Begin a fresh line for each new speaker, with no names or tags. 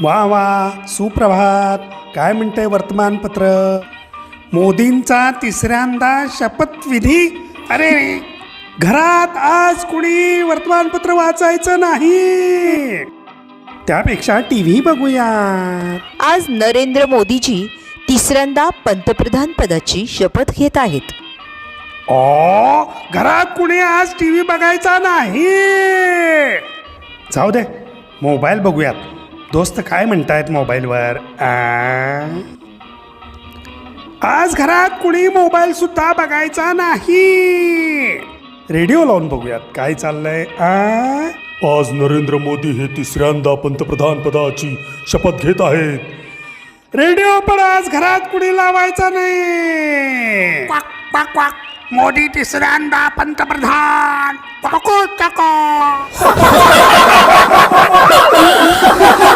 वा वा, सुप्रभात. काय म्हणतंय वर्तमानपत्र? मोदींचा तिसऱ्यांदा शपथविधी. अरे, घरात आज कुणी वर्तमानपत्र वाचायचं नाही, त्यापेक्षा टीव्ही बघूया.
आज नरेंद्र मोदीजी तिसऱ्यांदा पंतप्रधान पदाची शपथ घेत आहेत.
घरात कुणी आज टीव्ही बघायचा नाही. जाऊ दे, मोबाईल बघूयात. दोस्त काय म्हणतायत मोबाईलवर? आज घरात कुणी मोबाईल सुद्धा बघायचा नाही. रेडिओ लावून बघूयात काय चाललंय.
आज नरेंद्र मोदी हे तिसऱ्यांदा पंतप्रधान पदाची शपथ घेत आहेत.
रेडिओ पण आज घरात कुणी लावायचा नाही. Quack quack quack. मोदी तिसऱ्यांदा पंतप्रधान.